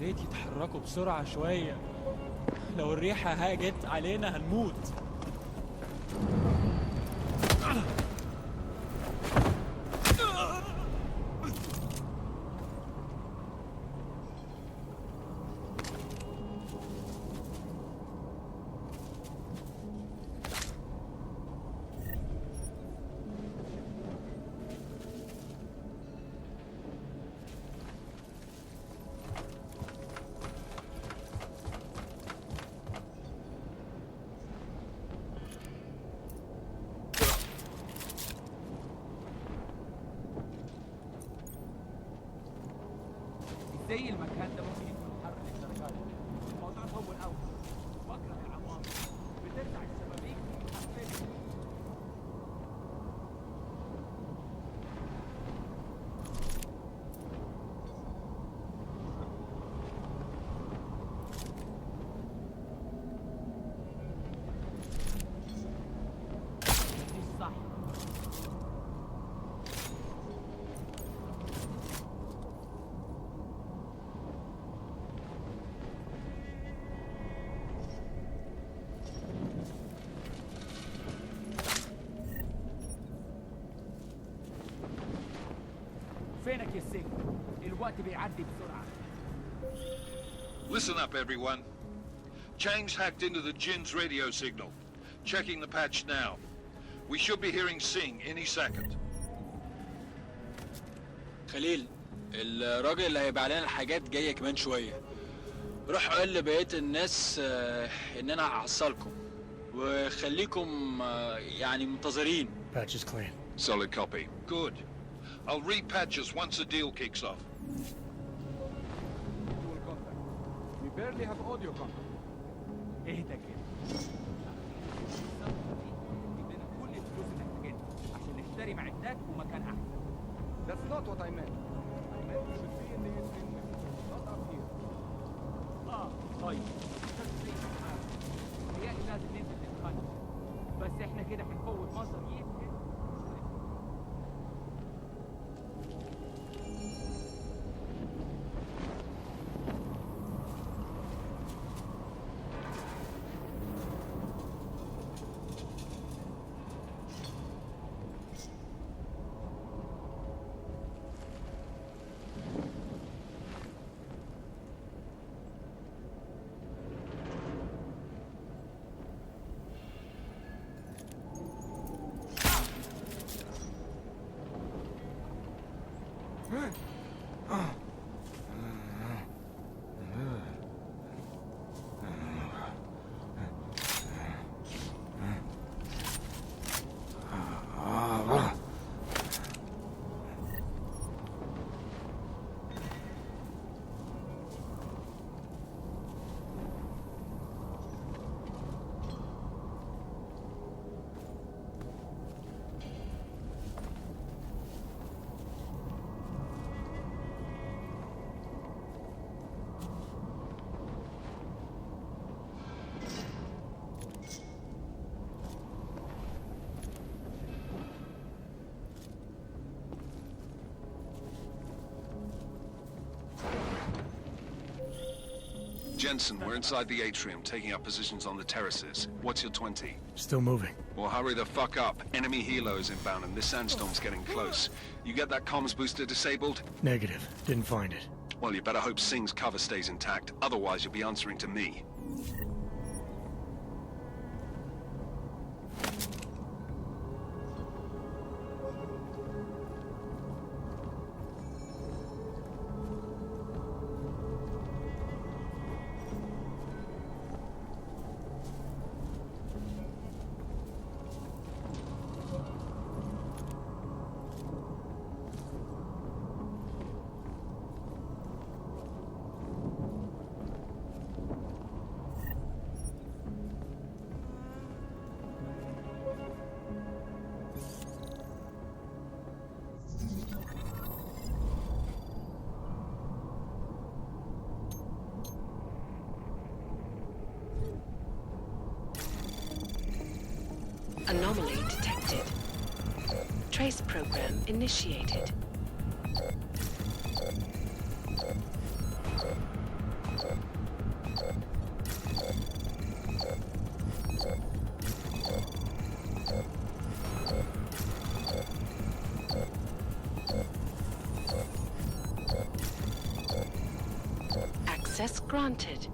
ريت يتحركوا بسرعة شوية. لو الريحة هاجت علينا هنموت. زي المكان ده ممكن يكون حر للدرجات دي. الموضوع طول قوي. بكره العواصف بترجع الشبابيك حرفيا. مش صح. فينك يا سيف؟ الوقت بيعدي بسرعة. Listen up, everyone. Chang's hacked into the Jin's radio signal. Checking the patch now. We should be hearing Sing any second. خليل، الراجل اللي هيبقى علينا الحاجات جاية كمان شوية. روح قول لبقية الناس إن أنا هحصلكم وخليكم يعني منتظرين. Patch is clean. Solid copy. Good. I'll repatch us once the deal kicks off. Dual contact. We barely have audio contact. اهدى كده. ادينا كل الفلوس اللي محتاجينها عشان نشتري معدات ومكان احسن. That's not what I meant. I meant we should be in the not up here. طيب. يعني لازم ننزل نتخانق. بس احنا كده هنفوت مصر يسكت. Jensen, we're inside the atrium, taking up positions on the terraces. What's your 20? Still moving. Well, hurry the fuck up. Enemy helo is inbound and this sandstorm's getting close. You get that comms booster disabled? Negative. Didn't find it. Well, you better hope Singh's cover stays intact. Otherwise, you'll be answering to me. Anomaly detected. Trace program initiated. Access granted.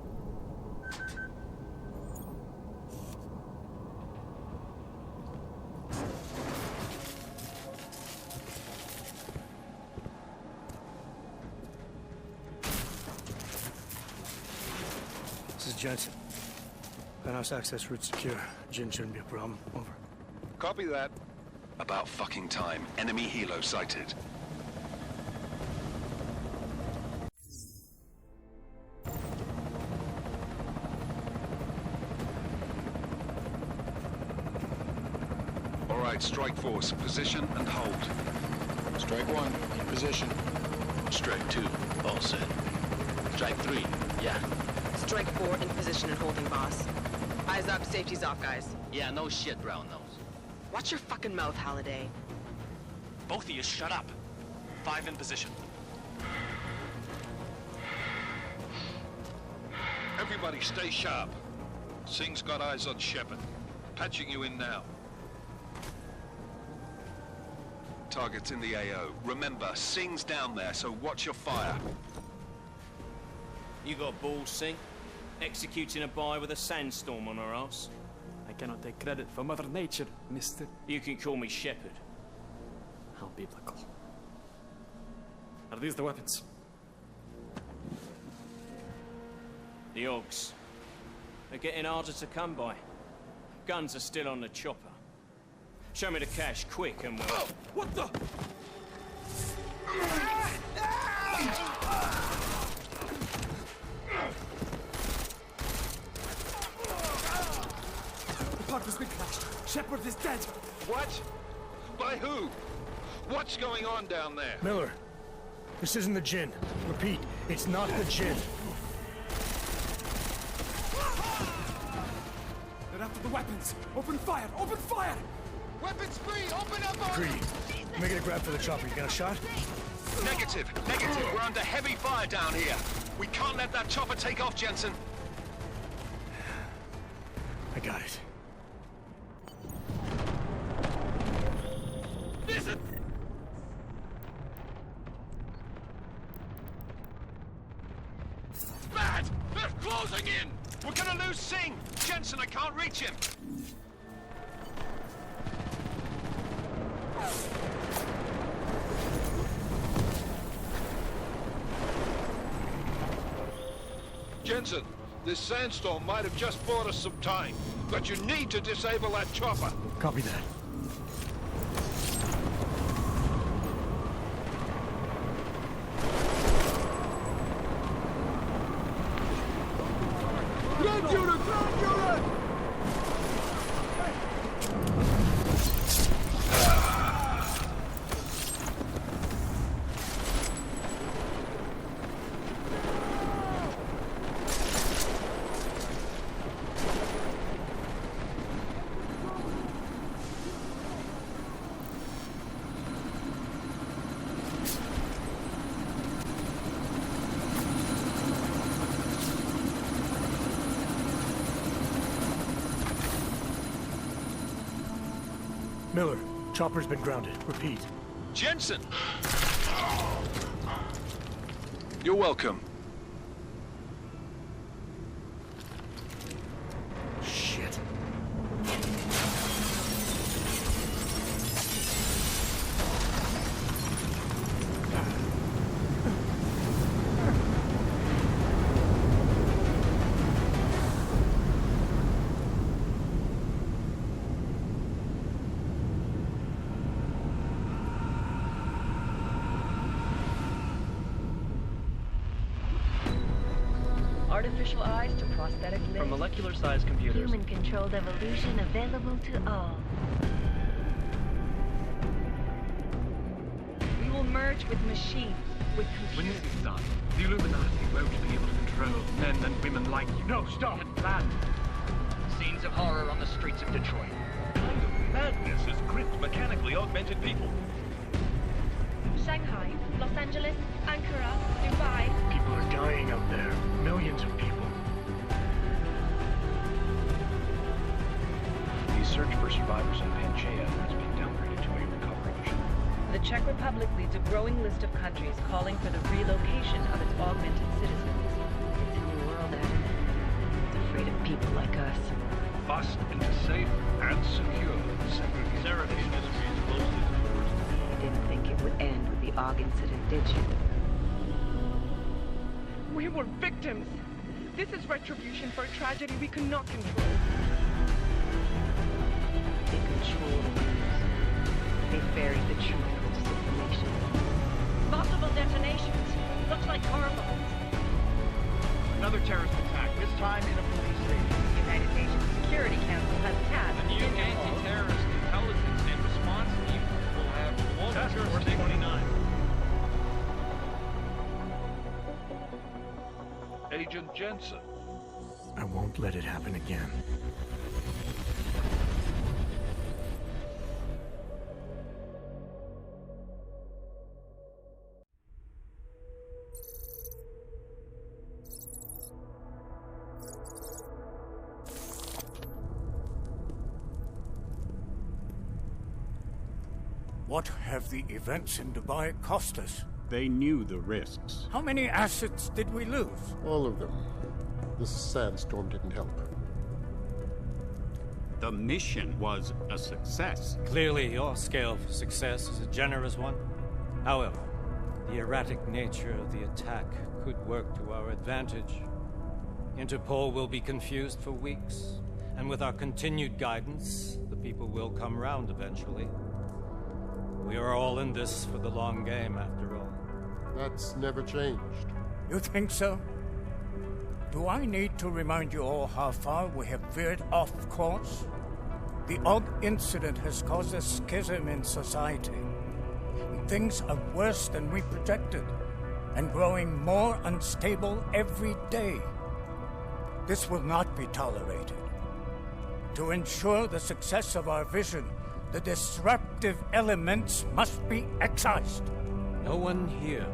This is Jensen. Penthouse access route secure. Jin shouldn't be a problem. Over. Copy that. About fucking time. Enemy helo sighted. All right, strike force. Position and hold. Strike 1, in position. Strike 2, all set. Strike 3, yeah. Strike 4 in position and holding, boss. Eyes up, safety's off, guys. Yeah, no shit, brown nose. Watch your fucking mouth, Halliday. Both of you shut up. 5 in position. Everybody stay sharp. Singh's got eyes on Shepard. Patching you in now. Target's in the AO. Remember, Singh's down there, so watch your fire. You got balls, Singh? Executing a buy with a sandstorm on her ass? I cannot take credit for Mother Nature, mister. You can call me Shepard. How biblical. Are these the weapons? The Ogs. They're getting harder to come by. Guns are still on the chopper. Show me the cash, quick, and we'll... Oh, what the? The park has been crashed. Shepard is dead. What? By who? What's going on down there? Miller, this isn't the Jinn. Repeat, it's not the Jinn. They're after the weapons. Open fire! Open fire! Weapons free! Open up! Greedy. Make it a grab for the chopper. You got a shot? Negative. Negative. We're under heavy fire down here. We can't let that chopper take off, Jensen. I got it. Bad! They're closing in! We're gonna lose Singh! Jensen, I can't reach him! Jensen, this sandstorm might have just bought us some time, but you need to disable that chopper. Copy that. Ground unit! Ground unit! Miller, chopper's been grounded. Repeat. Jensen! You're welcome. Shit. Artificial eyes to prosthetic limbs. From molecular-sized computers. Human-controlled evolution available to all. We will merge with machines, with When computers. this is done, the Illuminati won't be able to control men and women like you. No, stop! Plan. Scenes of horror on the streets of Detroit. Kind of madness has gripped mechanically augmented people. Shanghai, Los Angeles, Ankara, Dubai. People are dying out there. Millions of people. The search for survivors in Pangaea has been downgraded to a recovery mission. The Czech Republic leads a growing list of countries calling for the relocation of its augmented citizens. Its us. Bust into safe and secure segregated industries closely towards. You didn't think it would end with the Og incident, did you? We were victims. This is retribution for a tragedy we could not control. They control the news. They buried the truth with disinformation. Multiple detonations. Looks like car bombs. Another terrorist attack, this time in a police station. The United Nations Security Council has tasked The new anti-terrorist intelligence and response team will have global Task Force jurisdiction. 29. Agent Jensen. I won't let it happen again. What have the events in Dubai cost us? They knew the risks. How many assets did we lose? All of them. This sandstorm didn't help. The mission was a success. Clearly, your scale for success is a generous one. However, the erratic nature of the attack could work to our advantage. Interpol will be confused for weeks, and with our continued guidance, the people will come round eventually. We are all in this for the long game, after all. That's never changed. You think so? Do I need to remind you all how far we have veered off course? The Og incident has caused a schism in society. Things are worse than we projected, and growing more unstable every day. This will not be tolerated. To ensure the success of our vision, the disruptive elements must be excised. No one here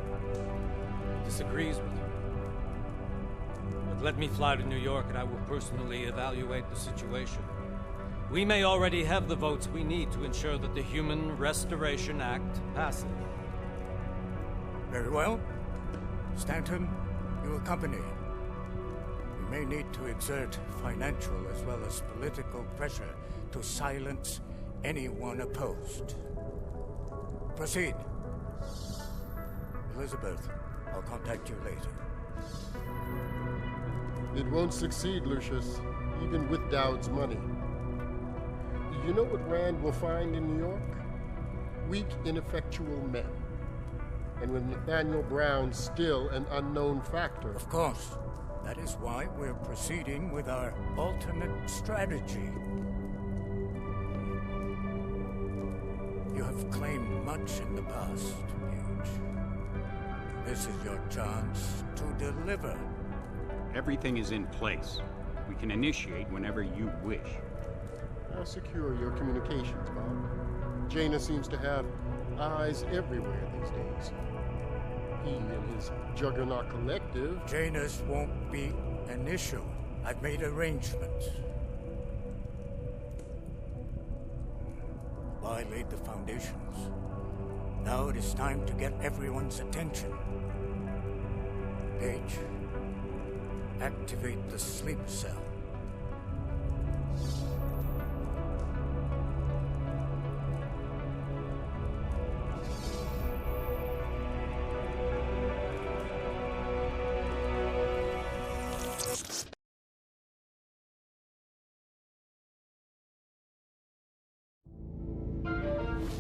disagrees with you. But let me fly to New York and I will personally evaluate the situation. We may already have the votes we need to ensure that the Human Restoration Act passes. Very well. Stanton, you accompany. We may need to exert financial as well as political pressure to silence anyone opposed. Proceed. Elizabeth, I'll contact you later. It won't succeed, Lucius, even with Dowd's money. You know what Rand will find in New York? Weak, ineffectual men. And with Nathaniel Brown still an unknown factor. Of course. That is why we're proceeding with our alternate strategy. You have claimed much in the past, Huge. This is your chance to deliver. Everything is in place. We can initiate whenever you wish. How secure are your communications, Bob? Jaina seems to have eyes everywhere these days. He and his Juggernaut Collective... Jaina's won't be an issue. I've made arrangements. I laid the foundations. Now it is time to get everyone's attention. Paige, activate the sleep cell.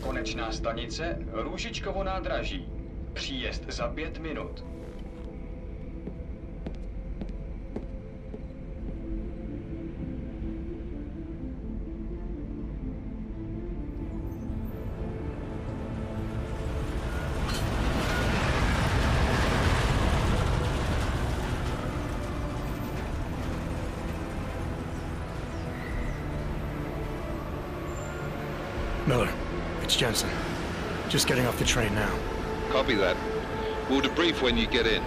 Konečná stanice Růžičkovo nádraží. Příjezd za 5 minut. Miller, it's Jensen. Just getting off the train now. Copy that. We'll debrief when you get in.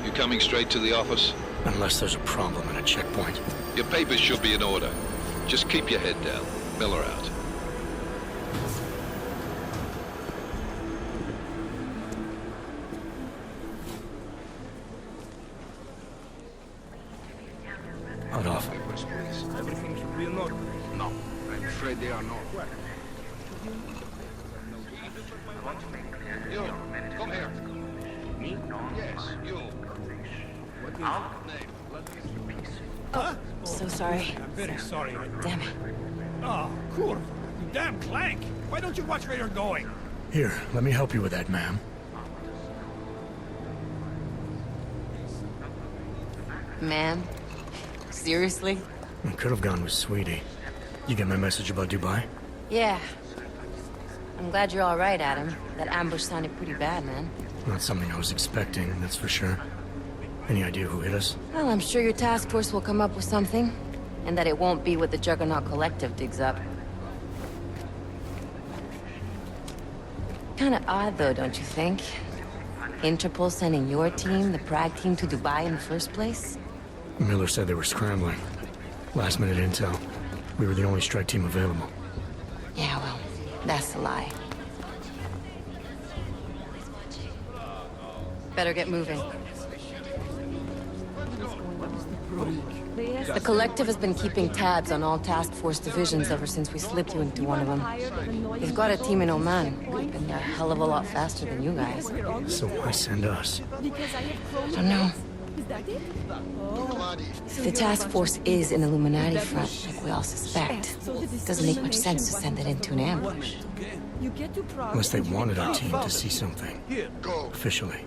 You coming straight to the office? Unless there's a problem at a checkpoint. Your papers should be in order. Just keep your head down. Miller out. Hold off. papers, please. Everything should be in order. No, I'm afraid they are not. You, come here. Me? Yes, you. What is your name? Oh, so sorry. I'm very sorry. Damn it. Oh, cool. You damn clank. Why don't you watch where you're going? Here, let me help you with that, ma'am. Ma'am? Seriously? I could have gone with Sweetie. You get my message about Dubai? Yeah. I'm glad you're all right, Adam. That ambush sounded pretty bad, man. Not something I was expecting, that's for sure. Any idea who hit us? Well, I'm sure your task force will come up with something. And that it won't be what the Juggernaut Collective digs up. Kinda odd, though, don't you think? Interpol sending your team, the Prague team, to Dubai in the first place? Miller said they were scrambling. Last minute intel. We were the only strike team available. Yeah, well, that's a lie. Better get moving. The Collective has been keeping tabs on all task force divisions ever since we slipped you into one of them. They've got a team in Oman, and they're a hell of a lot faster than you guys. So why send us? I don't know. If the task force is an Illuminati front, like we all suspect, it doesn't make much sense to send it into an ambush. Unless they wanted our team to see something. Officially.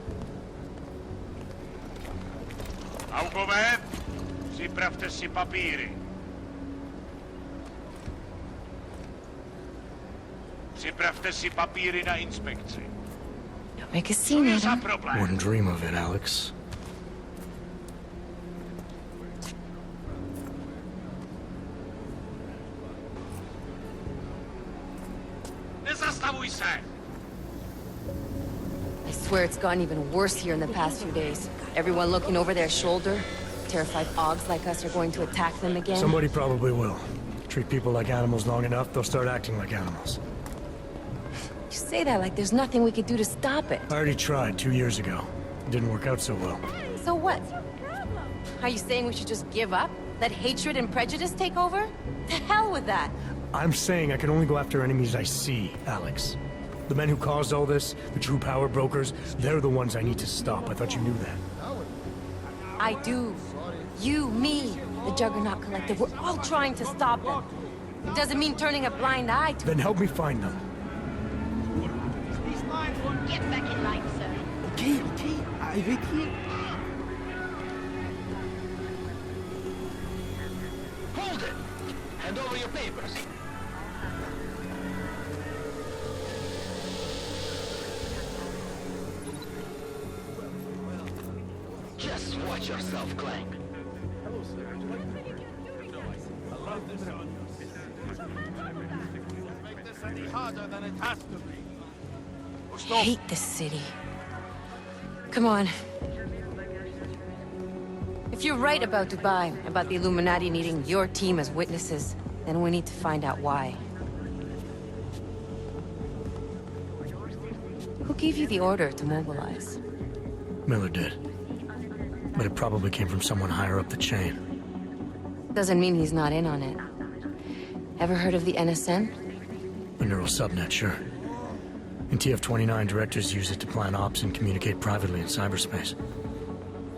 Algovet, připravte si papíry. Připravte si papíry na inspekci. Don't make a scene, Adam. Wouldn't dream of it, Alex. Nezastavuj se! I swear it's gotten even worse here in the past few days. Everyone looking over their shoulder. Terrified Augs like us are going to attack them again. Somebody probably will. Treat people like animals long enough, they'll start acting like animals. You say that like there's nothing we could do to stop it. I already tried 2 years ago. It didn't work out so well. So what? Are you saying we should just give up? Let hatred and prejudice take over? To hell with that! I'm saying I can only go after enemies I see, Alex. The men who caused all this, the true power brokers, they're the ones I need to stop. I thought you knew that. I do. You, me, the Juggernaut Collective, we're all trying to stop them. It doesn't mean turning a blind eye to... Then help me find them. Get back in line, sir. Okay, I wait here. Hold it! Hand over your papers. Just watch yourself, Clank. I hate this city. Come on. If you're right about Dubai, about the Illuminati needing your team as witnesses, then we need to find out why. Who gave you the order to mobilize? Miller did. But it probably came from someone higher up the chain. Doesn't mean he's not in on it. Ever heard of the NSN? A neural subnet, sure. In TF-29, directors use it to plan ops and communicate privately in cyberspace.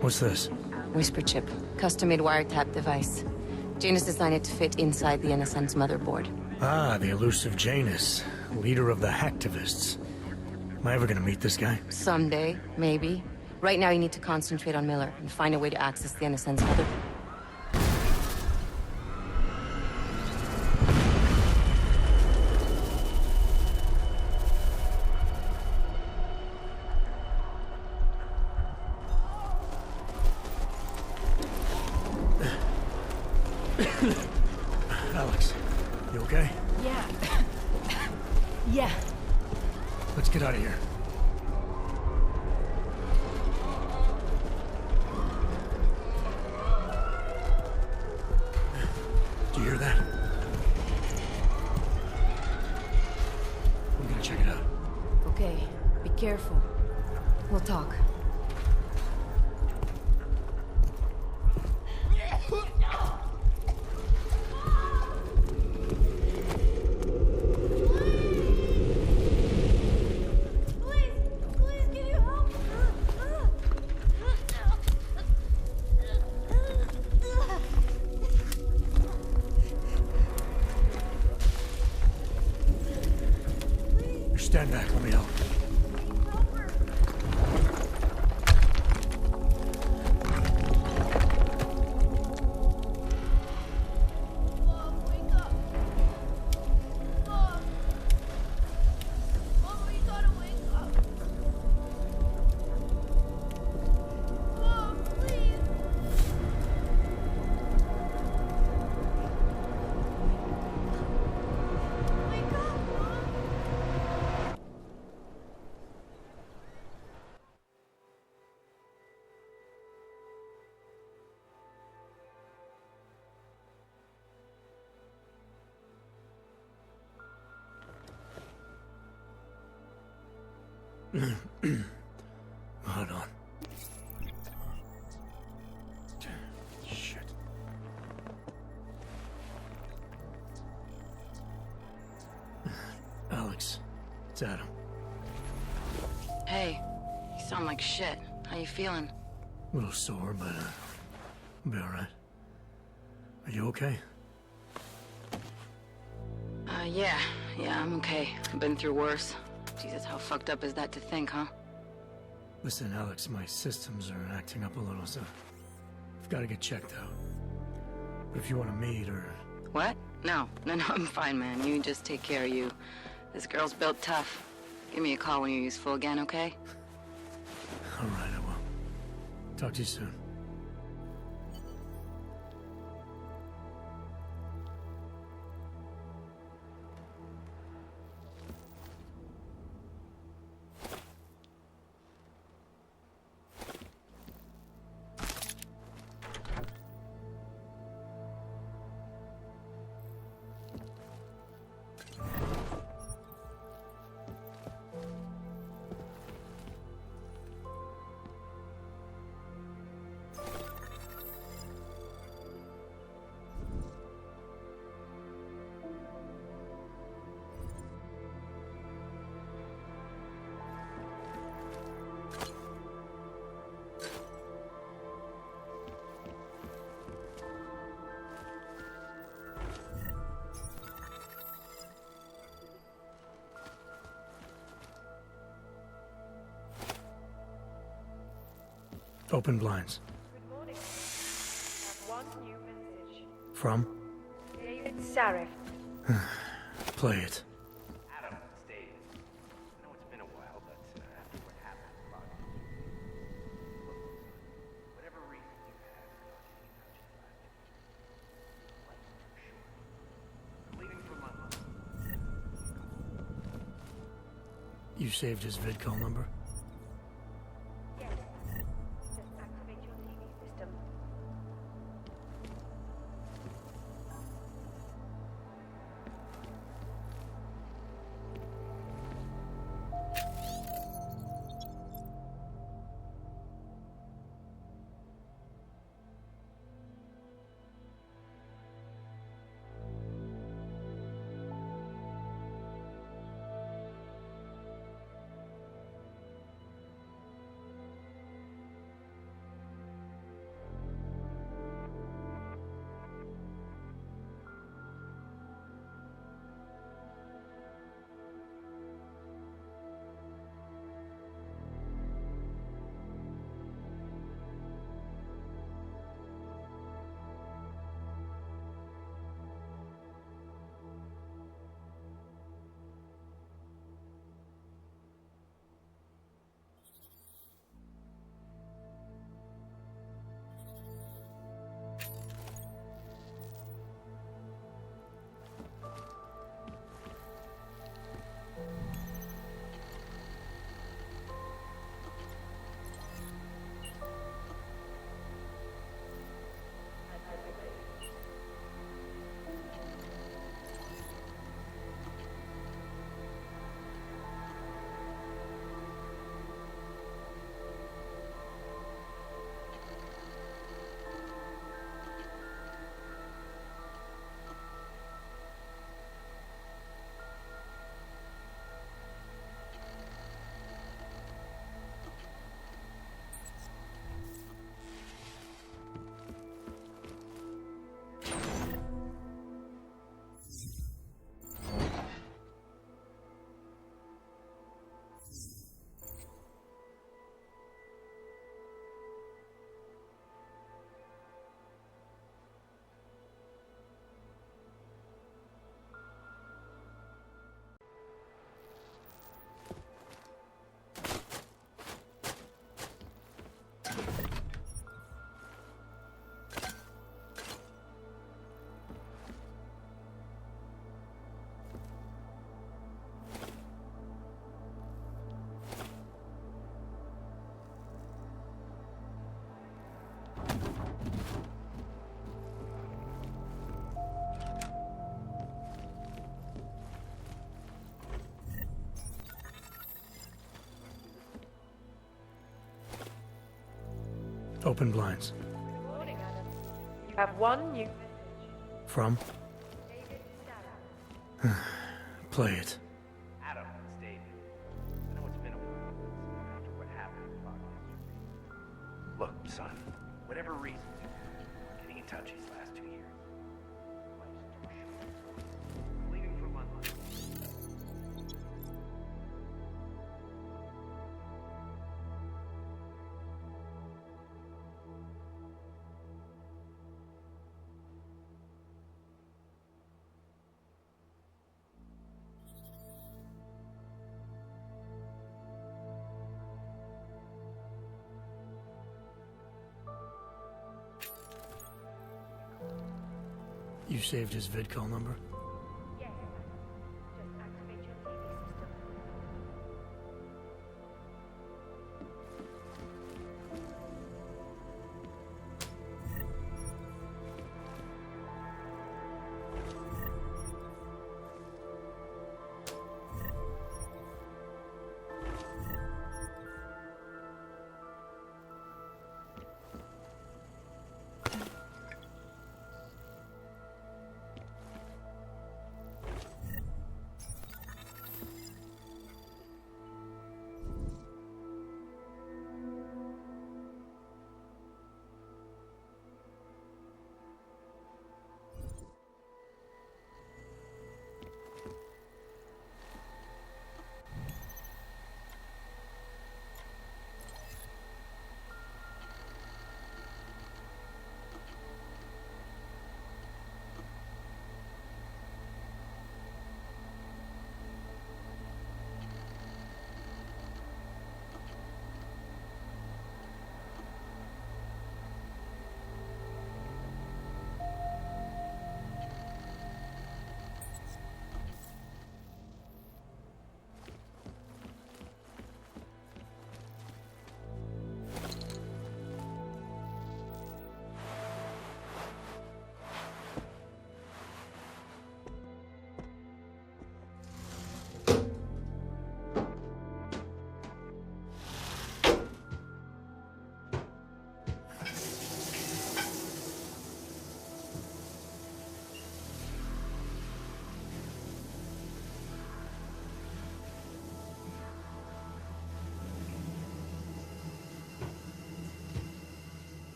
What's this? Whisper chip. Custom-made wiretap device. Janus designed it to fit inside the NSN's motherboard. Ah, the elusive Janus. Leader of the hacktivists. Am I ever gonna meet this guy? Someday, maybe. Right now you need to concentrate on Miller and find a way to access the NSN's motherboard. Alex, you okay? Yeah. Yeah. Let's get out of here. Do you hear that? I'm gonna check it out. Okay, be careful. We'll talk. Stand back, let me help. Hold on. Shit. Alex, it's Adam. Hey, you sound like shit. How you feeling? A little sore, but I'll be alright. Are you okay? Yeah, I'm okay. I've been through worse. Jesus, how fucked up is that to think, huh? Listen, Alex, my systems are acting up a little, so I've got to get checked out. But if you want to meet or... What? No, I'm fine, man. You just take care of you. This girl's built tough. Give me a call when you're useful again, okay? All right, I will. Talk to you soon. Open blinds. Good morning. I have one new message. From? David Sarif. Play it. Adam, it's David. I know it's been a while, but after what happened about you, look, whatever reason you have, life's too short. I'm leaving for London. You saved his vidcall number? Yes. Just activate your TV system. Open blinds. You have one new From? Play it. Adam stated. I know it's been a while after what happened in Fox. Look, son, whatever reason, getting in touch these last 2 years. Life's too short. I'm leaving for London. You saved his vidcall number? Yes. Just activate your TV system.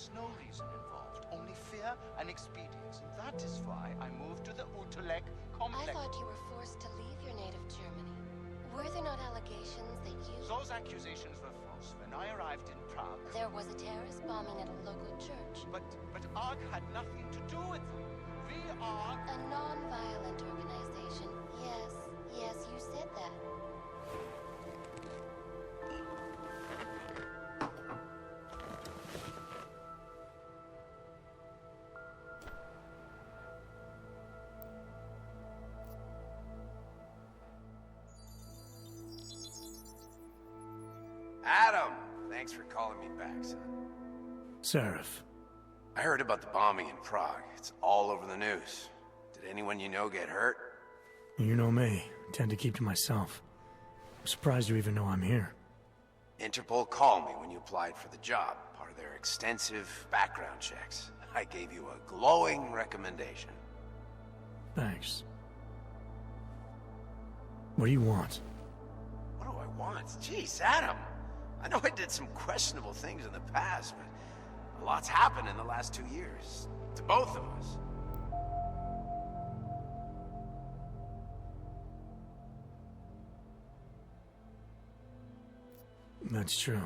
was no reason involved, only fear and expedience. And that is why I moved to the Utrecht complex. I thought you were forced to leave your native Germany. Were there not allegations that you... Those accusations were false. When I arrived in Prague... There was a terrorist bombing at a local church. But ARG had nothing to do with it. We are... A non-violent organization. Yes, you said that. Adam! Thanks for calling me back, son. Seraph. I heard about the bombing in Prague. It's all over the news. Did anyone you know get hurt? You know me. I tend to keep to myself. I'm surprised you even know I'm here. Interpol called me when you applied for the job, part of their extensive background checks. I gave you a glowing recommendation. Thanks. What do you want? What do I want? Jeez, Adam! I know I did some questionable things in the past, but a lot's happened in the last 2 years. To both of us. That's true.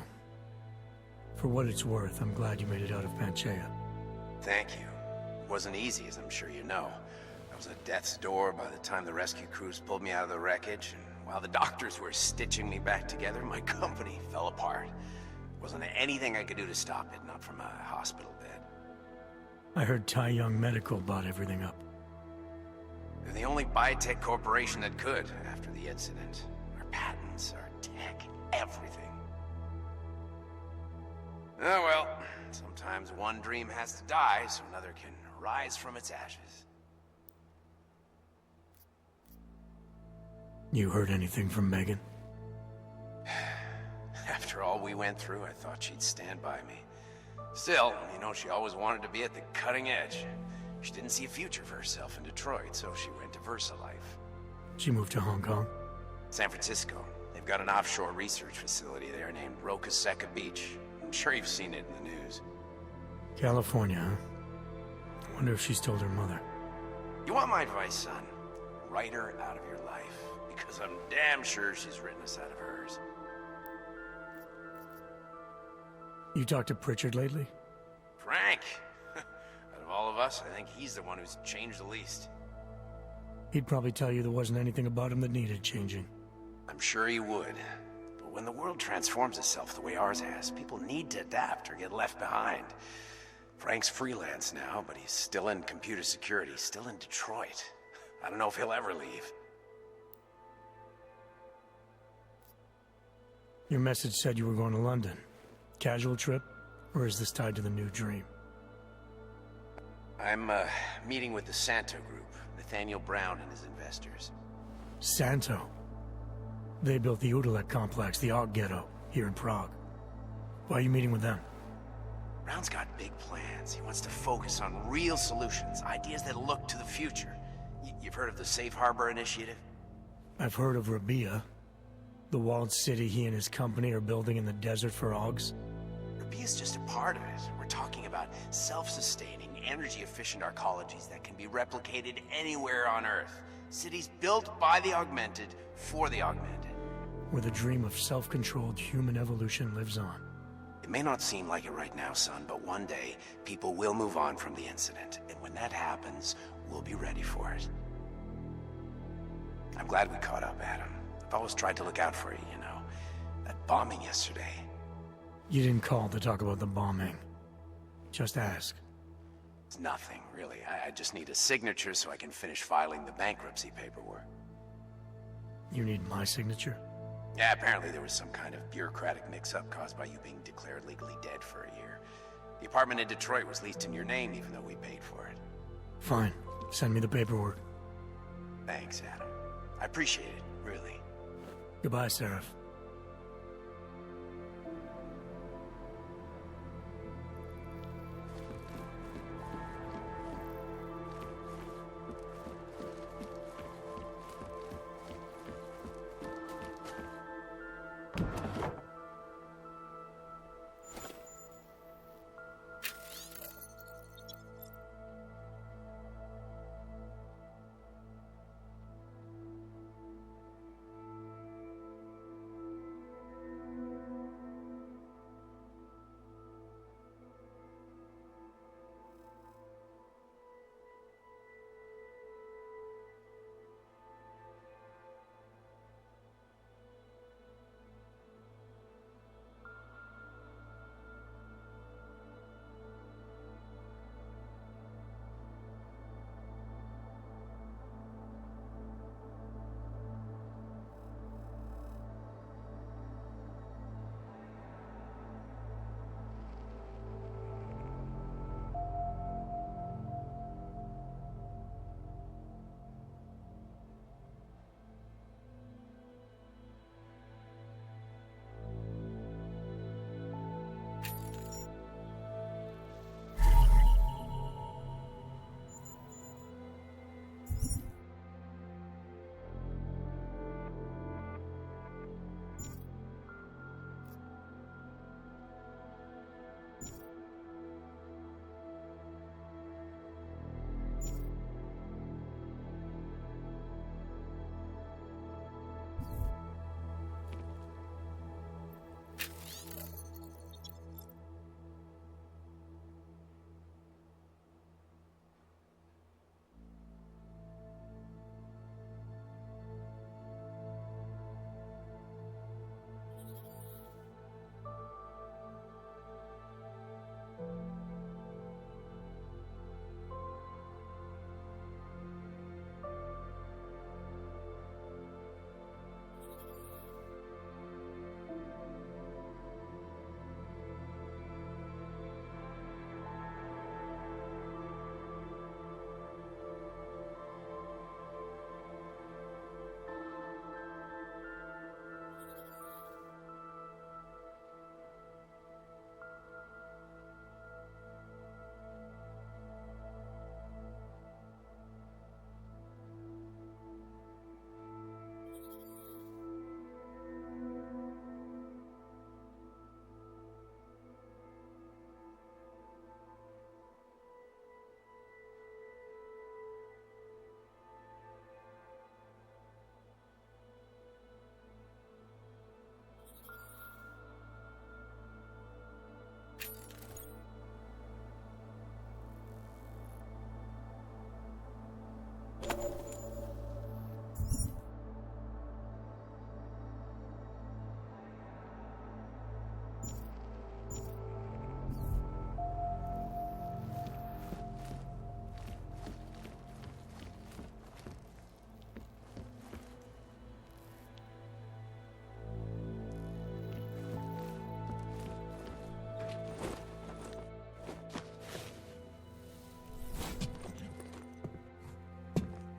For what it's worth, I'm glad you made it out of Panchea. Thank you. It wasn't easy, as I'm sure you know. I was at death's door by the time the rescue crews pulled me out of the wreckage, and while the doctors were stitching me back together, my company fell apart. Wasn't anything I could do to stop it, not from a hospital bed. I heard Tai Young Medical bought everything up. They're the only biotech corporation that could, after the incident. Our patents, our tech, everything. Oh well, sometimes one dream has to die so another can rise from its ashes. You heard anything from Megan? After all we went through, I thought she'd stand by me. Still, you know, she always wanted to be at the cutting edge. She didn't see a future for herself in Detroit, so she went to VersaLife. She moved to Hong Kong? San Francisco. They've got an offshore research facility there named Roca Seca Beach. I'm sure you've seen it in the news. California, huh? I wonder if she's told her mother. You want my advice, son? Write her out of your life, because I'm damn sure she's written us out of hers. You talked to Pritchard lately? Frank! Out of all of us, I think he's the one who's changed the least. He'd probably tell you there wasn't anything about him that needed changing. I'm sure he would. But when the world transforms itself the way ours has, people need to adapt or get left behind. Frank's freelance now, but he's still in computer security, still in Detroit. I don't know if he'll ever leave. Your message said you were going to London. Casual trip? Or is this tied to the new dream? I'm, meeting with the Santo Group, Nathaniel Brown and his investors. Santo? They built the Utrecht complex, the Og ghetto, here in Prague. Why are you meeting with them? Brown's got big plans. He wants to focus on real solutions, ideas that look to the future. You've heard of the Safe Harbor Initiative? I've heard of Rabia, the walled city he and his company are building in the desert for Ogs. Rabia's just a part of it. We're talking about self-sustaining, energy-efficient arcologies that can be replicated anywhere on Earth. Cities built by the augmented, for the augmented. Where the dream of self-controlled human evolution lives on. It may not seem like it right now, son, but one day, people will move on from the incident. And when that happens, we'll be ready for it. I'm glad we caught up, Adam. I've always tried to look out for you, you know. That bombing yesterday. You didn't call to talk about the bombing. Just ask. It's nothing, really. I just need a signature so I can finish filing the bankruptcy paperwork. You need my signature? Yeah, apparently there was some kind of bureaucratic mix-up caused by you being declared legally dead for a year. The apartment in Detroit was leased in your name even though we paid for it. Fine. Send me the paperwork. Thanks, Adam. I appreciate it, really. Goodbye, Seraph.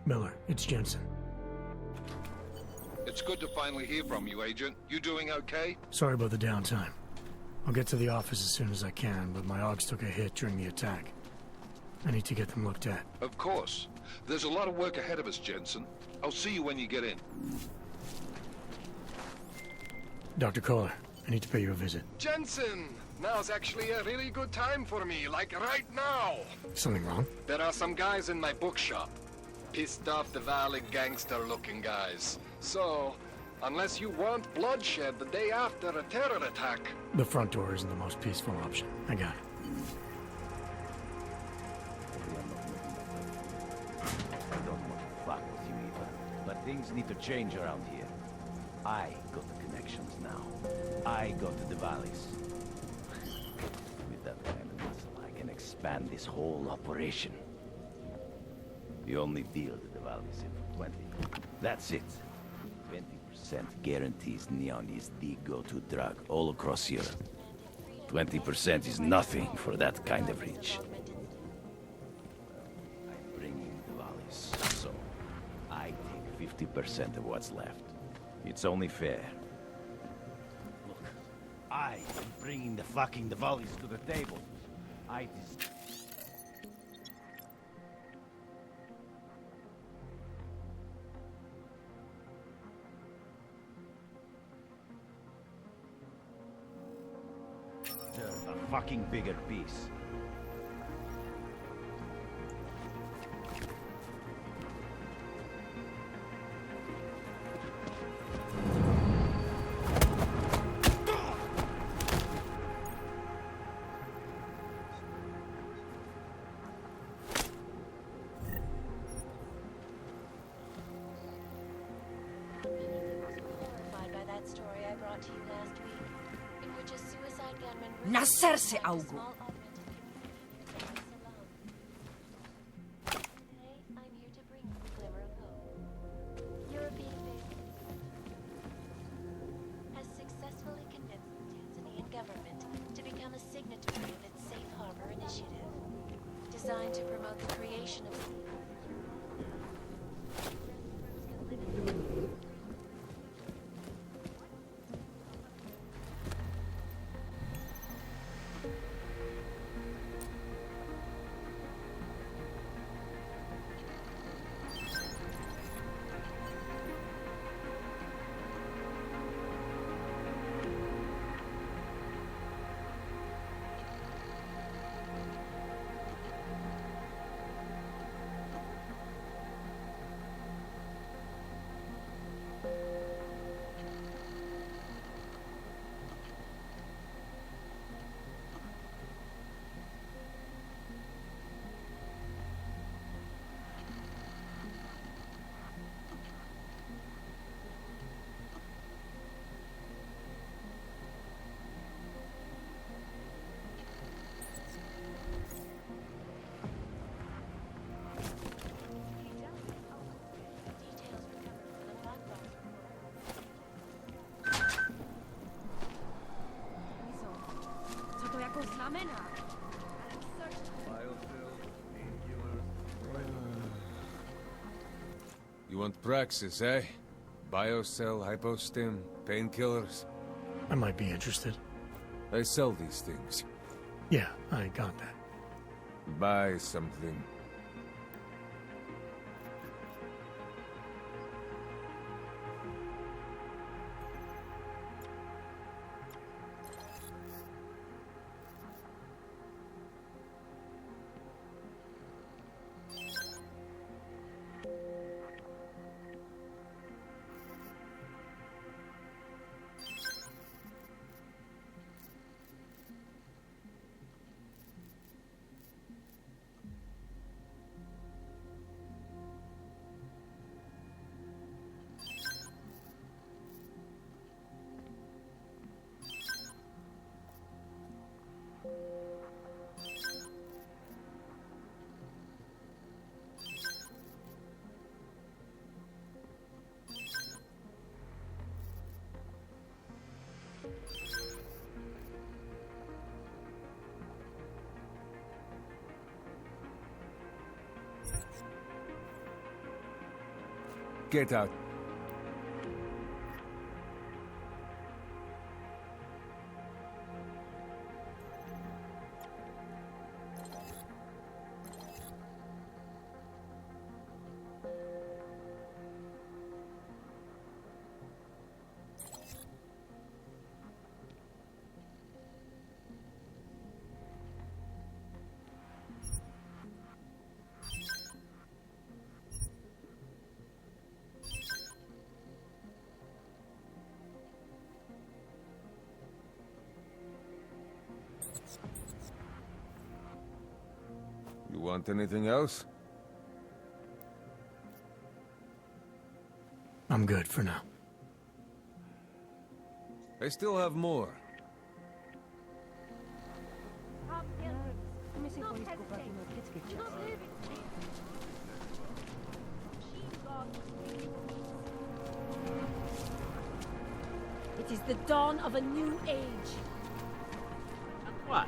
Miller, it's Jensen. It's good to finally hear from you, Agent. You doing okay? Sorry about the downtime. I'll get to the office as soon as I can, but my Augs took a hit during the attack. I need to get them looked at. Of course. There's a lot of work ahead of us, Jensen. I'll see you when you get in. Dr. Kohler, I need to pay you a visit. Jensen! Now's actually a really good time for me, like right now. Something wrong? There are some guys in my bookshop. Pissed off the Valley gangster-looking guys. So, unless you want bloodshed the day after a terror attack... The front door isn't the most peaceful option. I got it. I don't want to fuck with you either, but things need to change around here. I got the connections now. I go to the valleys. With that kind of muscle, I can expand this whole operation. The only deal that the valleys in for 20. That's it. 20% guarantees neon is the go-to drug all across Europe. 20% is nothing for that kind of reach. I bring in the valleys, so I take 50% of what's left. It's only fair. Look, I am bringing the fucking Diwalis to the table. Deserve a fucking bigger piece. Nacerse, Augu! Has successfully convinced the Tanzanian government to become a signatory of its Safe Harbor initiative, designed to promote the creation of You want praxis, eh? Biocell, hypostim, painkillers? I might be interested. I sell these things. Yeah, I got that. Buy something. Get out. You want anything else? I'm good for now. I still have more. It is the dawn of a new age. What?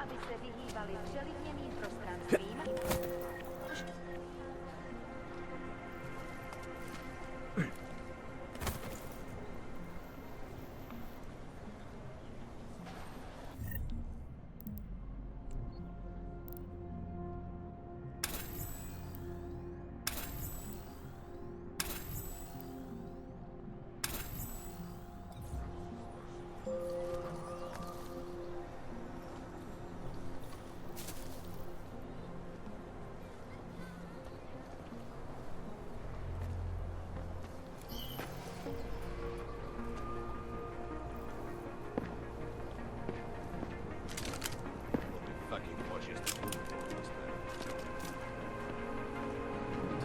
aby se vyhýbali přelidněným prostranstvím.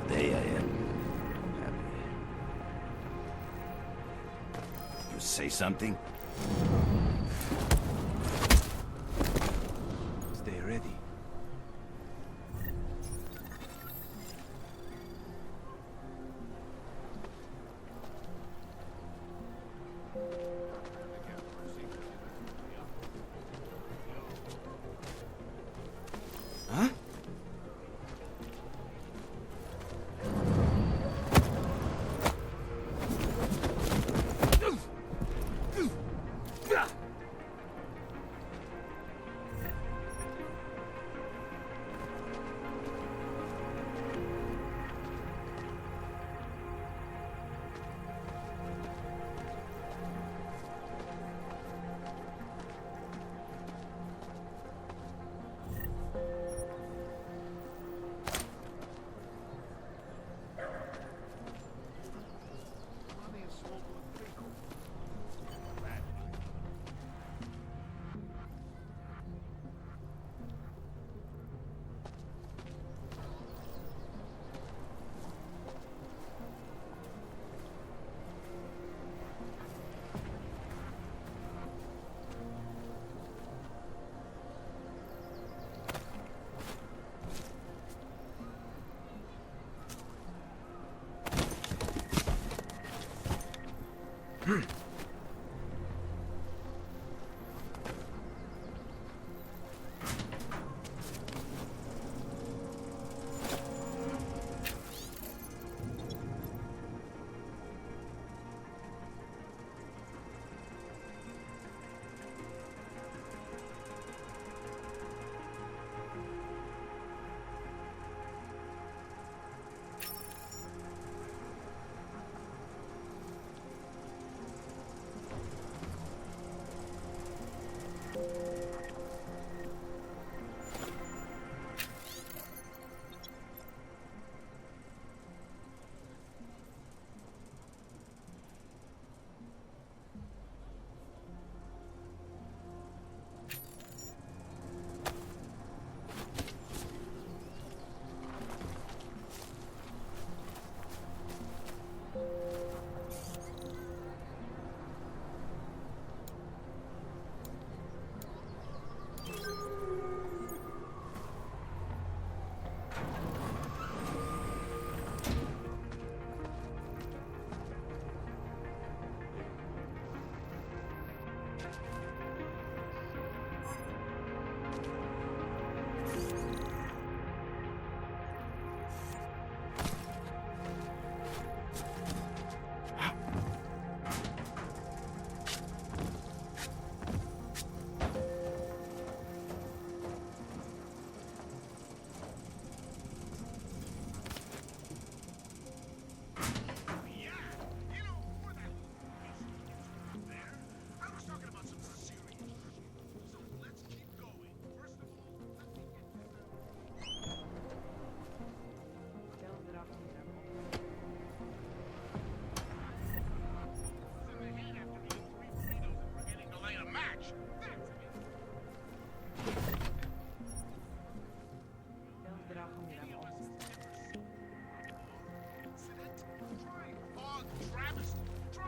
Today I am happy. You say something? Stay ready. Huh?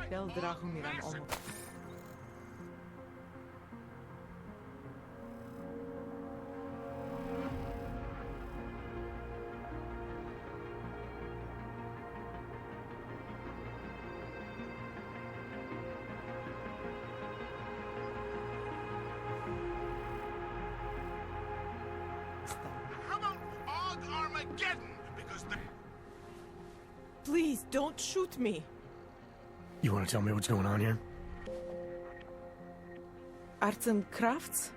Tell Drahomir I'm almost... How about Og Armageddon? Because the... Please, don't shoot me! You want to tell me what's going on here? Arts and crafts?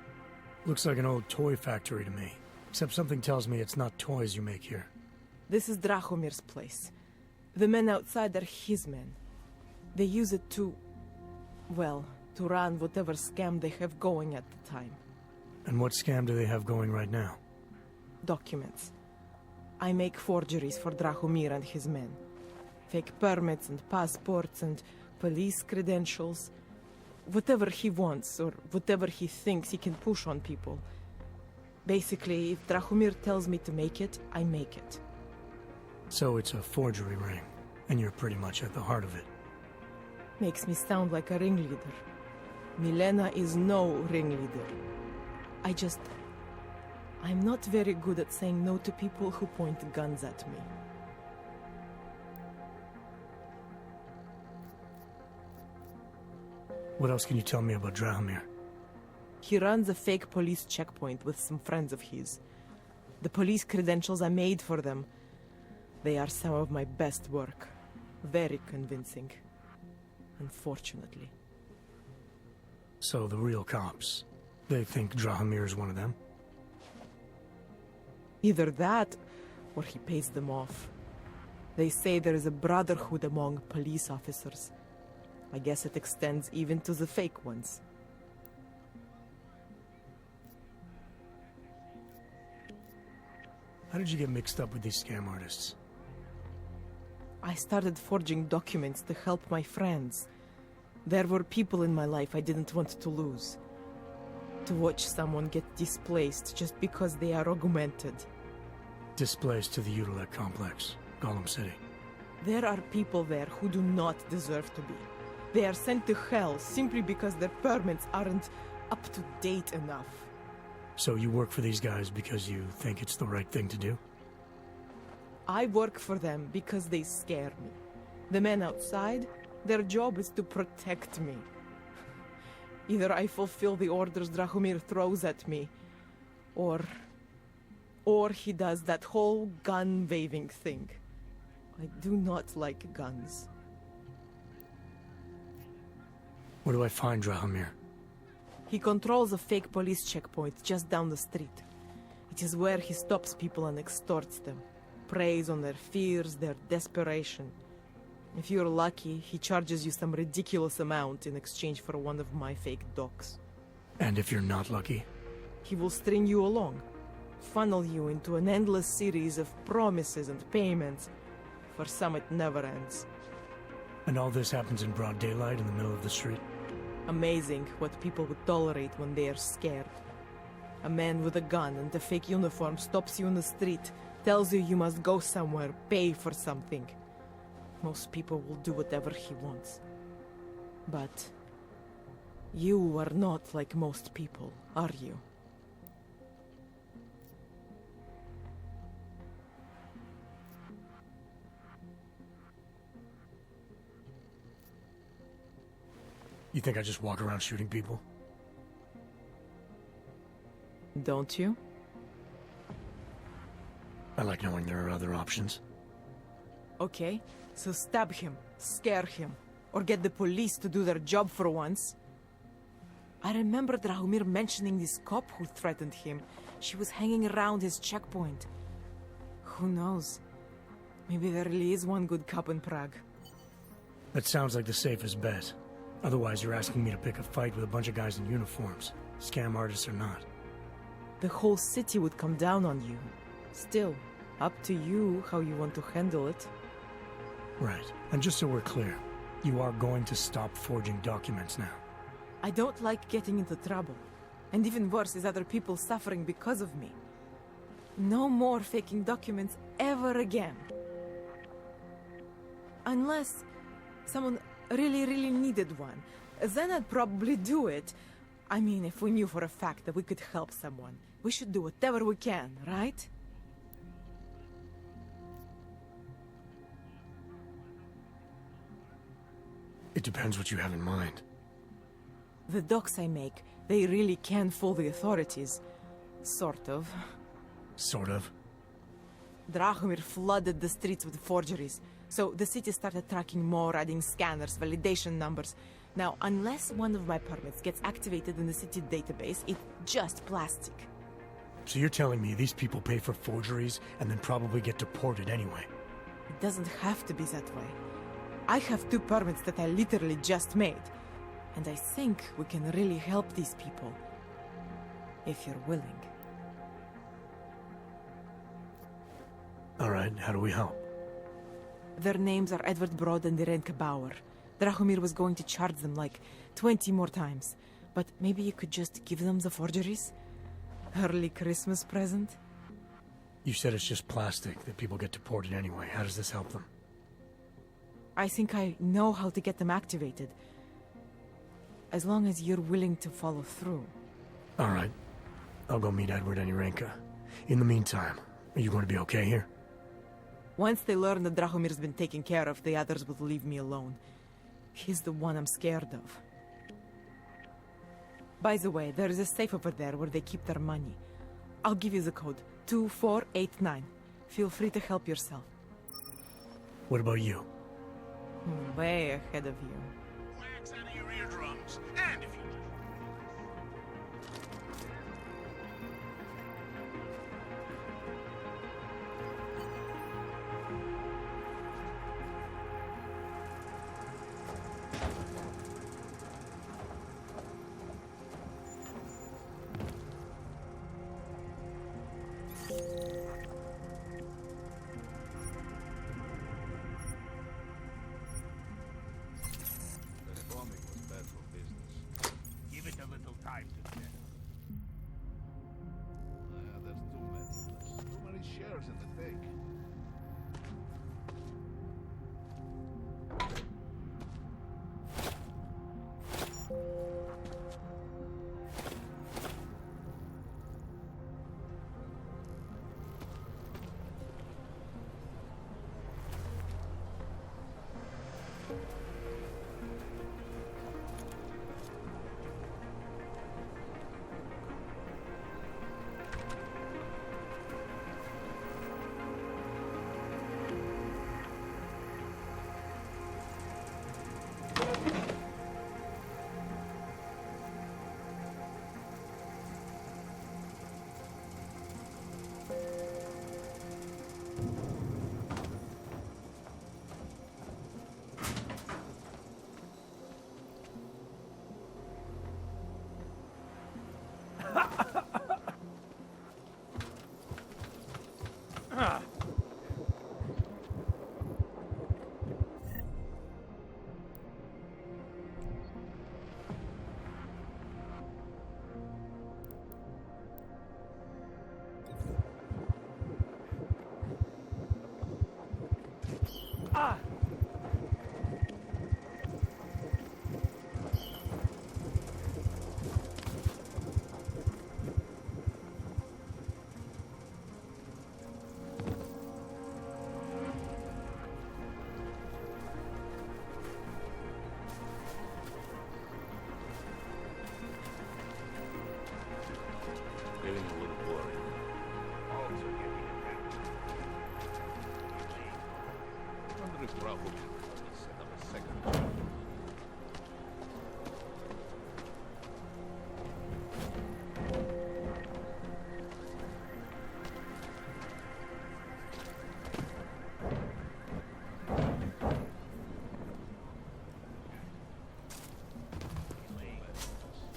Looks like an old toy factory to me. Except something tells me it's not toys you make here. This is Drahomir's place. The men outside are his men. They use it to... well, to run whatever scam they have going at the time. And what scam do they have going right now? Documents. I make forgeries for Drahomir and his men. Fake permits and passports and police credentials. Whatever he wants, or whatever he thinks he can push on people. Basically, if Drahomir tells me to make it, I make it. So it's a forgery ring, and you're pretty much at the heart of it. Makes me sound like a ringleader. Milena is no ringleader. I'm not very good at saying no to people who point guns at me. What else can you tell me about Drahomir? He runs a fake police checkpoint with some friends of his. The police credentials I made for them, they are some of my best work. Very convincing. Unfortunately. So the real cops, they think Drahomir is one of them? Either that, or he pays them off. They say there is a brotherhood among police officers. I guess it extends even to the fake ones. How did you get mixed up with these scam artists? I started forging documents to help my friends. There were people in my life I didn't want to lose. To watch someone get displaced just because they are augmented. Displaced to the Utilec complex, Gollum City. There are people there who do not deserve to be. They are sent to hell simply because their permits aren't up to date enough. So you work for these guys because you think it's the right thing to do? I work for them because they scare me. The men outside, their job is to protect me. Either I fulfill the orders Drahomir throws at me, or he does that whole gun-waving thing. I do not like guns. Where do I find Drahomir? He controls a fake police checkpoint just down the street. It is where he stops people and extorts them. Preys on their fears, their desperation. If you're lucky, he charges you some ridiculous amount in exchange for one of my fake docs. And if you're not lucky? He will string you along. Funnel you into an endless series of promises and payments. For some, it never ends. And all this happens in broad daylight in the middle of the street? Amazing what people would tolerate when they are scared. A man with a gun and a fake uniform stops you in the street, tells you must go somewhere, pay for something. Most people will do whatever he wants. But you are not like most people, are you? You think I just walk around shooting people? Don't you? I like knowing there are other options. Okay, so stab him, scare him, or get the police to do their job for once. I remember Drahomir mentioning this cop who threatened him. She was hanging around his checkpoint. Who knows? Maybe there really is one good cop in Prague. That sounds like the safest bet. Otherwise, you're asking me to pick a fight with a bunch of guys in uniforms, scam artists or not. The whole city would come down on you. Still, up to you how you want to handle it. Right. And just so we're clear, you are going to stop forging documents now. I don't like getting into trouble. And even worse is other people suffering because of me. No more faking documents ever again. Unless someone really needed one, then I'd probably do it. I mean, if we knew for a fact that we could help someone, we should do whatever we can, right? It depends what you have in mind. The docs I make, they really can fool the authorities. Sort of. Sort of? Drahomir flooded the streets with forgeries, so the city started tracking more, adding scanners, validation numbers. Now, unless one of my permits gets activated in the city database, it's just plastic. So you're telling me these people pay for forgeries and then probably get deported anyway? It doesn't have to be that way. I have 2 permits that I literally just made. And I think we can really help these people. If you're willing. All right, how do we help? Their names are Edward Broad and Irenka Bauer. Drahomir was going to charge them like 20 more times. But maybe you could just give them the forgeries? Early Christmas present? You said it's just plastic, that people get deported anyway. How does this help them? I think I know how to get them activated. As long as you're willing to follow through. All right. I'll go meet Edward and Irenka. In the meantime, are you going to be okay here? Once they learn that Drahomir's been taken care of, the others will leave me alone. He's the one I'm scared of. By the way, there is a safe over there where they keep their money. I'll give you the code. 2489. Feel free to help yourself. What about you? Way ahead of you. Wax out of your eardrums, and if you... Give it a little time to settle. There's too many of us. Too many shares in the thing. Getting a little worried. Also give me a tap. I wonder if Rahul will set up a second.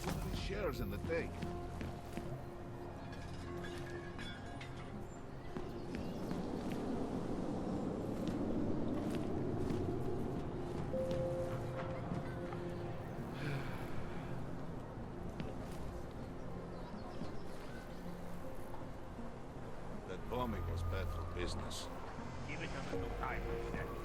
Too many shares in the thing. That bombing was bad for business. Give it a little time to settle.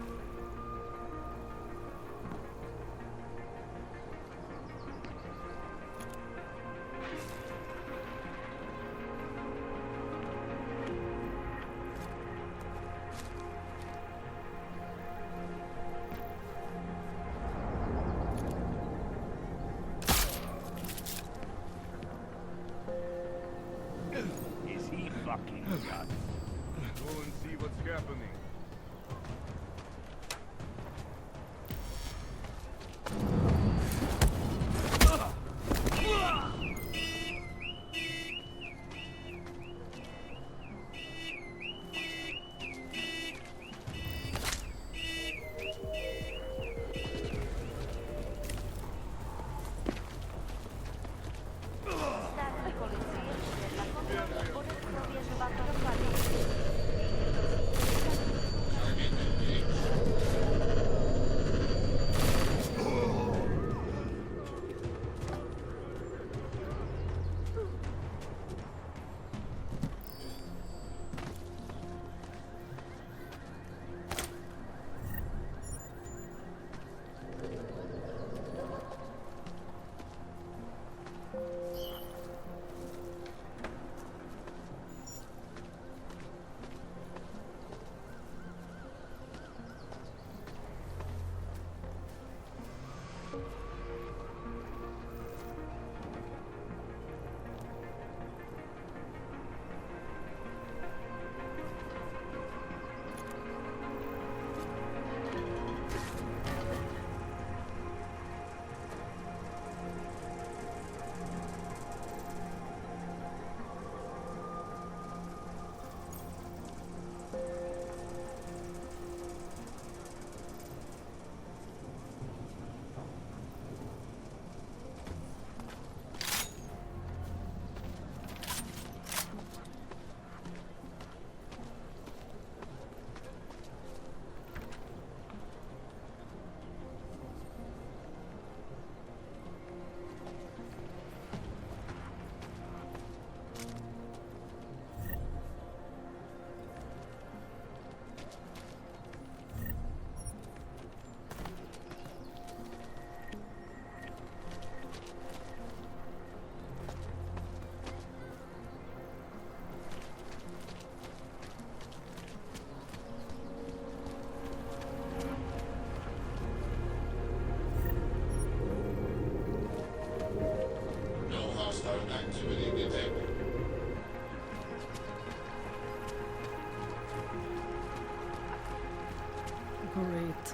Great.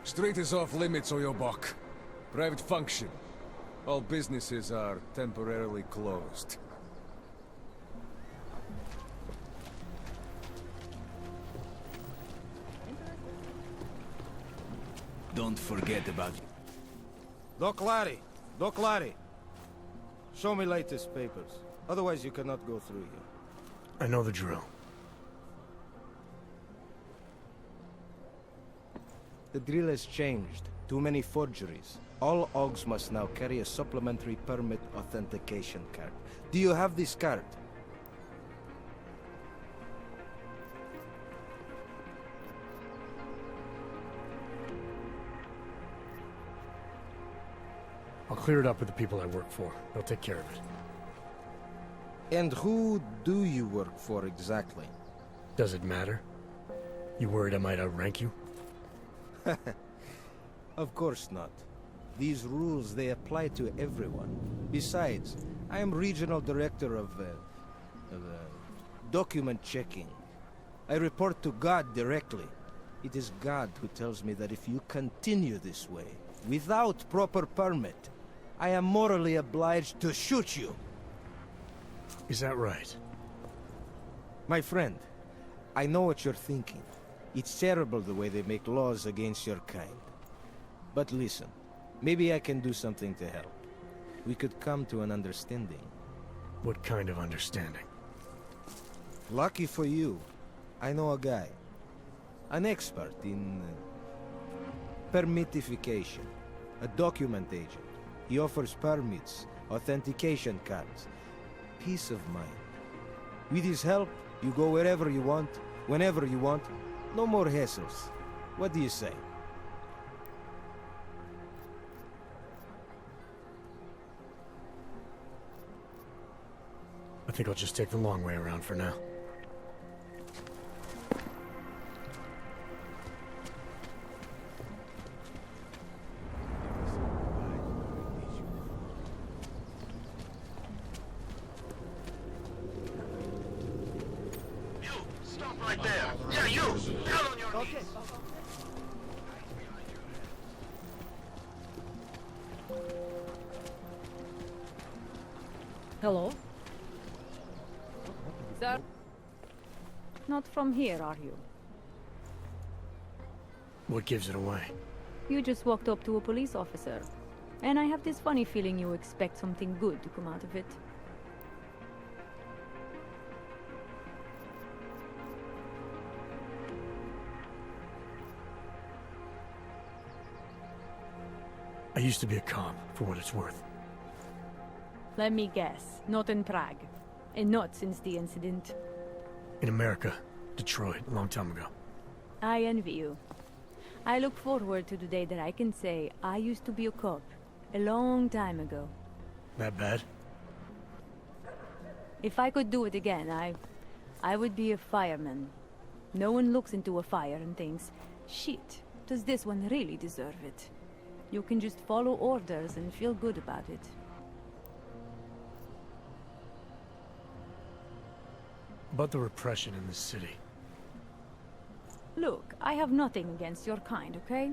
Street is off limits, Oyobok. Private function. All businesses are temporarily closed. Don't forget about... Doc Larry! Doc Larry! Show me latest papers. Otherwise you cannot go through here. I know the drill. The drill has changed. Too many forgeries. All OGs must now carry a supplementary permit authentication card. Do you have this card? I'll clear it up with the people I work for. They'll take care of it. And who do you work for exactly? Does it matter? You worried I might outrank you? Of course not. These rules, they apply to everyone. Besides, I am regional director of document checking. I report to God directly. It is God who tells me that if you continue this way, without proper permit, I am morally obliged to shoot you. Is that right? My friend, I know what you're thinking. It's terrible the way they make laws against your kind. But listen, maybe I can do something to help. We could come to an understanding. What kind of understanding? Lucky for you, I know a guy. An expert in permitification. A document agent. He offers permits, authentication cards. Peace of mind. With his help, you go wherever you want, whenever you want. No more hassles. What do you say? I think I'll just take the long way around for now. Hello? Sir? Not from here, are you? What gives it away? You just walked up to a police officer. And I have this funny feeling you expect something good to come out of it. I used to be a cop, for what it's worth. Let me guess, not in Prague. And not since the incident. In America. Detroit, a long time ago. I envy you. I look forward to the day that I can say I used to be a cop. A long time ago. That bad? If I could do it again, I would be a fireman. No one looks into a fire and thinks, shit, does this one really deserve it? You can just follow orders and feel good about it. About the repression in this city. Look, I have nothing against your kind, okay?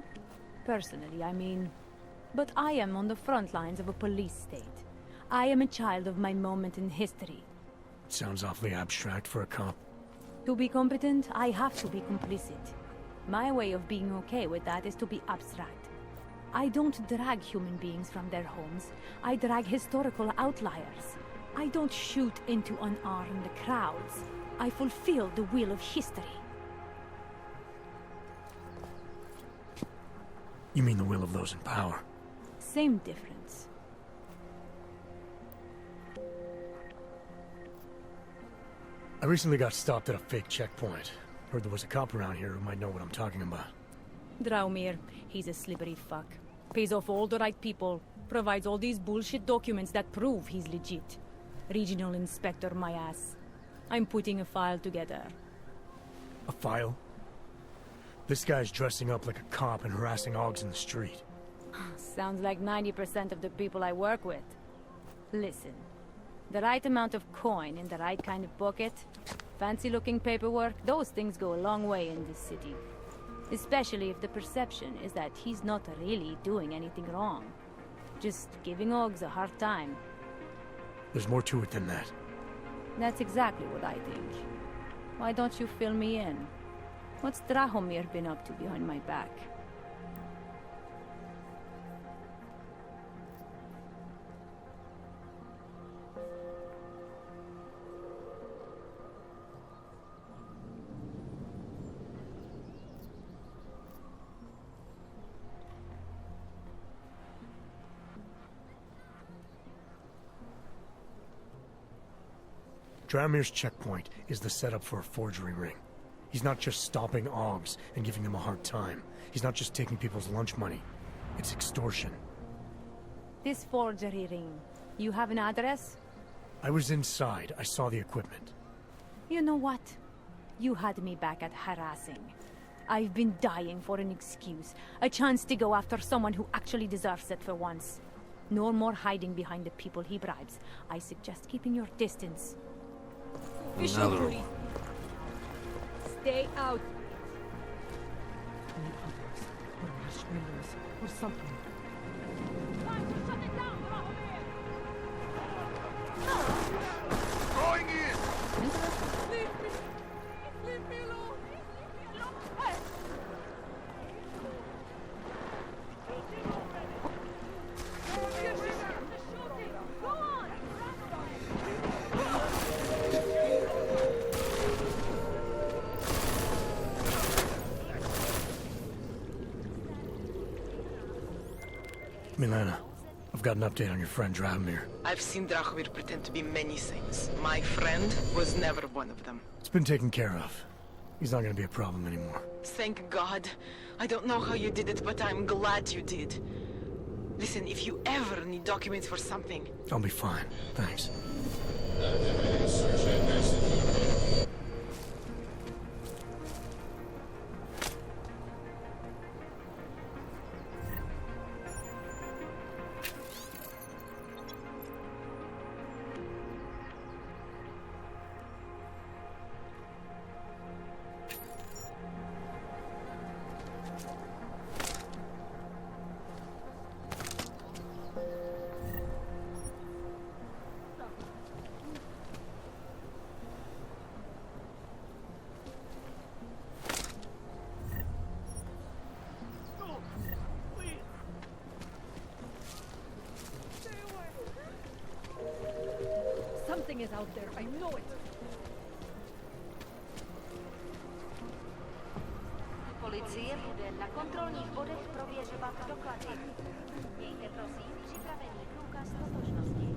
Personally, I mean. But I am on the front lines of a police state. I am a child of my moment in history. Sounds awfully abstract for a cop. To be competent, I have to be complicit. My way of being okay with that is to be abstract. I don't drag human beings from their homes. I drag historical outliers. I don't shoot into unarmed crowds. I fulfill the will of history. You mean the will of those in power? Same difference. I recently got stopped at a fake checkpoint. Heard there was a cop around here who might know what I'm talking about. Draumir, he's a slippery fuck. Pays off all the right people. Provides all these bullshit documents that prove he's legit. Regional inspector, my ass. I'm putting a file together. A file? This guy's dressing up like a cop and harassing Augs in the street. Sounds like 90% of the people I work with. Listen, the right amount of coin in the right kind of pocket, fancy-looking paperwork, those things go a long way in this city. Especially if the perception is that he's not really doing anything wrong. Just giving Oggs a hard time. There's more to it than that. That's exactly what I think. Why don't you fill me in? What's Drahomir been up to behind my back? Drahomir's checkpoint is the setup for a forgery ring. He's not just stopping Oggs and giving them a hard time. He's not just taking people's lunch money. It's extortion. This forgery ring, you have an address? I was inside. I saw the equipment. You know what? You had me back at harassing. I've been dying for an excuse. A chance to go after someone who actually deserves it for once. No more hiding behind the people he bribes. I suggest keeping your distance. Another one. Stay out. Or something. Going in! Leave me alone! Milena, I've got an update on your friend Drahomir. I've seen Drahomir pretend to be many things. My friend was never one of them. It's been taken care of. He's not gonna be a problem anymore. Thank God. I don't know how you did it, but I'm glad you did. Listen, if you ever need documents for something... I'll be fine. Thanks. Something is out there, I know it. Policie bude na kontrolních bodech prověřovat doklady. Mějte prosím připravený průkaz totožnosti.